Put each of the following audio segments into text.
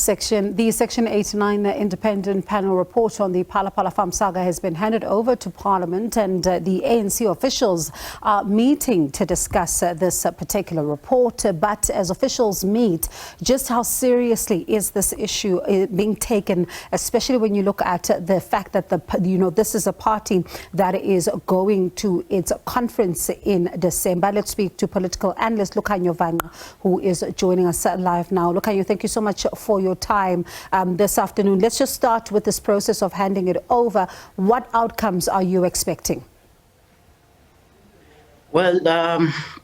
The Section 89 independent panel report on the Phala Phala farm saga has been handed over to Parliament, and the ANC officials are meeting to discuss this particular report. But as officials meet, just how seriously is this issue being taken, especially when you look at the fact that this is a party that is going to its conference in December. Let's speak to political analyst Lukhanyo Vangqa, who is joining us live now. Lukhanyo, thank you so much for your time this afternoon. Let's just start with this process of handing it over. What outcomes are you expecting? Well,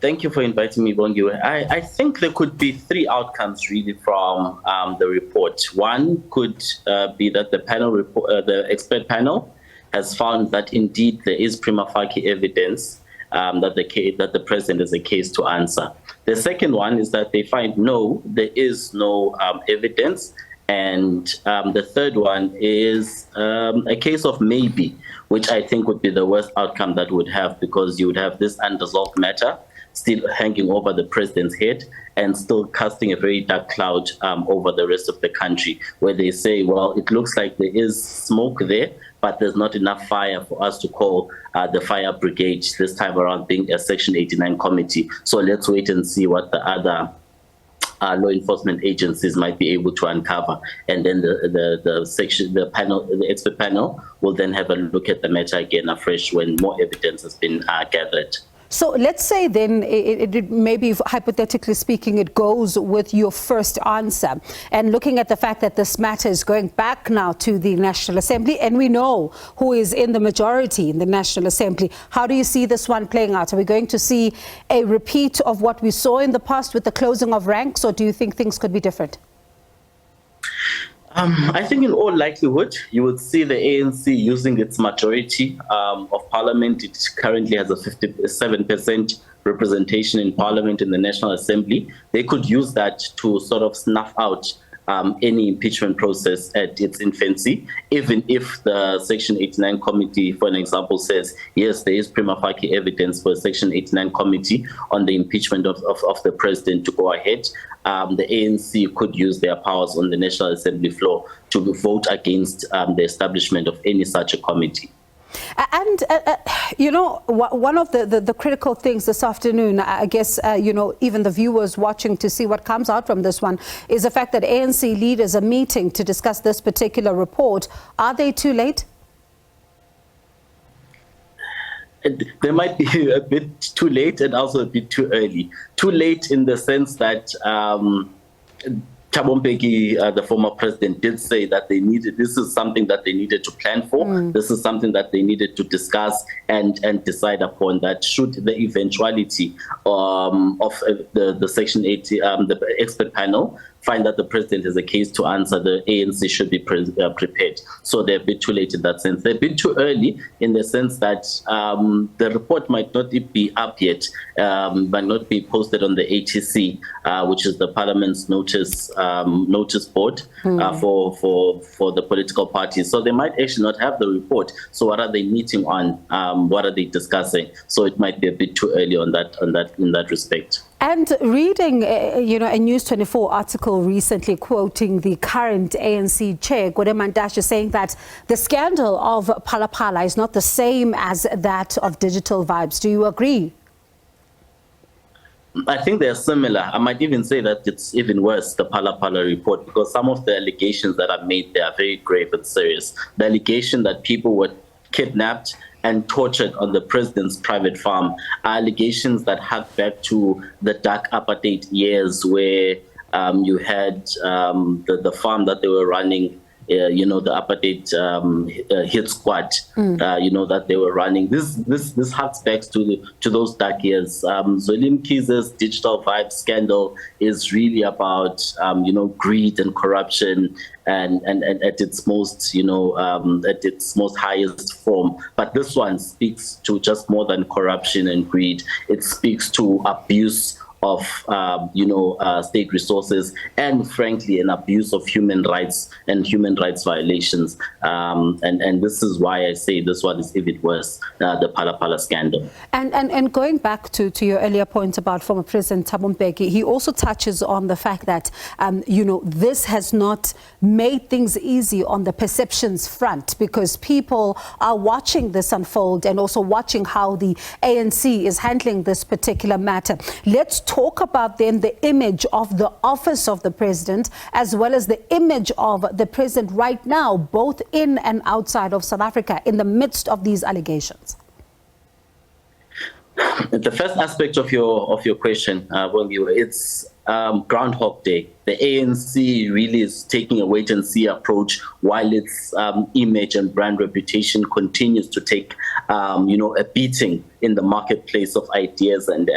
thank you for inviting me, Bongiwe. I think there could be three outcomes really from the report. One could be that the expert panel has found that indeed there is prima facie evidence that the president is a case to answer. The second one is that they find no, there is no evidence. And the third one is a case of maybe, which I think would be the worst outcome that would have, because you would have this unresolved matter still hanging over the president's head and still casting a very dark cloud over the rest of the country, where they say, well, it looks like there is smoke there, but there's not enough fire for us to call the fire brigade, this time around being a Section 89 committee. So let's wait and see what the other law enforcement agencies might be able to uncover, and then the expert panel will then have a look at the matter again afresh when more evidence has been gathered. So let's say then, maybe hypothetically speaking, it goes with your first answer, and looking at the fact that this matter is going back now to the National Assembly, and we know who is in the majority in the National Assembly. How do you see this one playing out? Are we going to see a repeat of what we saw in the past with the closing of ranks, or do you think things could be different? I think in all likelihood, you would see the ANC using its majority of parliament. It currently has a 57% representation in parliament in the National Assembly. They could use that to sort of snuff out any impeachment process at its infancy, even if the Section 89 committee, for an example, says, yes, there is prima facie evidence for a Section 89 committee on the impeachment of the president to go ahead. The ANC could use their powers on the National Assembly floor to vote against the establishment of any such a committee. And, one of the critical things this afternoon, I guess, even the viewers watching to see what comes out from this one, is the fact that ANC leaders are meeting to discuss this particular report. Are they too late? They might be a bit too late and also a bit too early. Too late in the sense that Thabo Mbeki, the former president, did say that this is something that they needed to plan for. This is something that they needed to discuss and decide upon, that should the eventuality of the Section 80, the expert panel, find that the president has a case to answer, the ANC should be prepared. So they're a bit too late in that sense. They're a bit too early in the sense that the report might not be up yet, might not be posted on the ATC, which is the Parliament's notice board for the political parties. So they might actually not have the report. So what are they meeting on? What are they discussing? So it might be a bit too early in that respect. And reading, a News 24 article recently quoting the current ANC chair, Gwede Mantashe, saying that the scandal of Phala Phala is not the same as that of Digital Vibes. Do you agree? I think they're similar. I might even say that it's even worse, the Phala Phala report, because some of the allegations that are made there are very grave and serious. The allegation that people were kidnapped and tortured on the president's private farm are allegations that hark back to the dark apartheid years, where you had the farm that they were running, the apartheid hit squad, that they were running. This harks back to those dark years. Zweli Mkhize's Digital Vibes scandal is really about greed and corruption, and at its most highest form. But this one speaks to just more than corruption and greed. It speaks to abuse of state resources, and frankly an abuse of human rights and human rights violations. And this is why I say this one is even worse, the Phala Phala scandal. And going back to your earlier point about former President Thabo Mbeki, he also touches on the fact that this has not made things easy on the perceptions front, because people are watching this unfold and also watching how the ANC is handling this particular matter. Let's talk about then the image of the office of the president, as well as the image of the president right now, both in and outside of South Africa, in the midst of these allegations. The first aspect of your question, it's Groundhog Day. The ANC really is taking a wait-and-see approach while its image and brand reputation continues to take, a beating in the marketplace of ideas and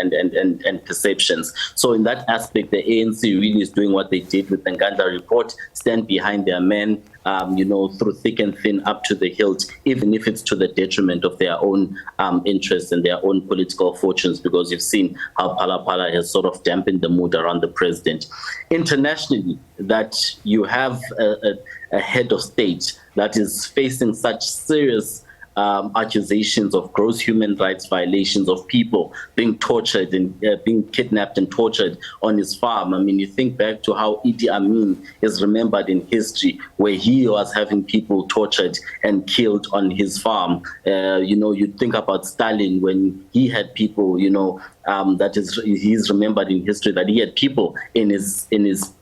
perceptions. So in that aspect, the ANC really is doing what they did with the Nganda report, stand behind their men, through thick and thin, up to the hilt, even if it's to the detriment of their own interests and their own political fortunes, because you've seen how Phala Phala has sort of dampened the mood around the president. Internationally, that you have a head of state that is facing such serious accusations of gross human rights violations, of people being tortured and being kidnapped and tortured on his farm. I mean, you think back to how Idi Amin is remembered in history, where he was having people tortured and killed on his farm. You think about Stalin, when he had people, he's remembered in history that he had people in his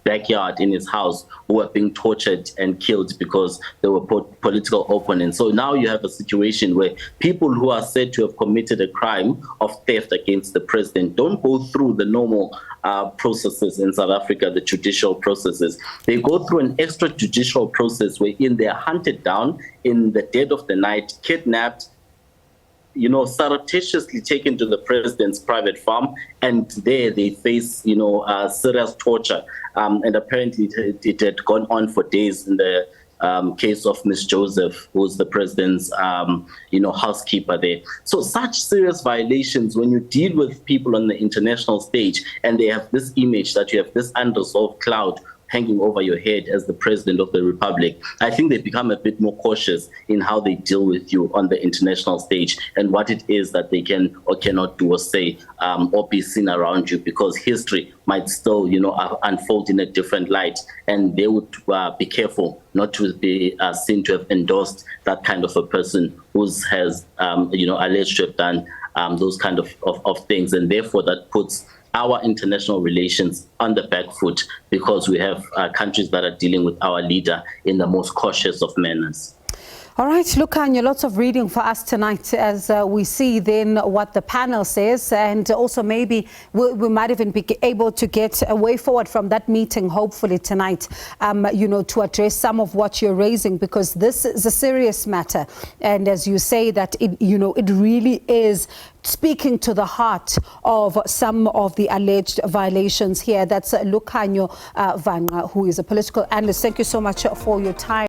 backyard, in his house, who were being tortured and killed because they were political opponents. So now you have a situation where people who are said to have committed a crime of theft against the president don't go through the normal processes in South Africa, the judicial processes. They go through an extrajudicial process wherein they are hunted down in the dead of the night, kidnapped, surreptitiously taken to the president's private farm, and there they face, serious torture. And apparently it had gone on for days in the case of Miss Joseph, who's the president's, housekeeper there. So such serious violations, when you deal with people on the international stage and they have this image that you have this unresolved cloud hanging over your head as the president of the republic, I think they become a bit more cautious in how they deal with you on the international stage and what it is that they can or cannot do or say or be seen around you, because history might still, unfold in a different light, and they would be careful not to be seen to have endorsed that kind of a person who has, alleged to have done those kind of things, and therefore that puts our international relations on the back foot, because we have countries that are dealing with our leader in the most cautious of manners. All right, Lukhanyo, lots of reading for us tonight as we see then what the panel says, and also maybe we might even be able to get a way forward from that meeting, hopefully tonight, to address some of what you're raising, because this is a serious matter. And as you say that, it really is speaking to the heart of some of the alleged violations here. That's Lukhanyo Vangqa, who is a political analyst. Thank you so much for your time.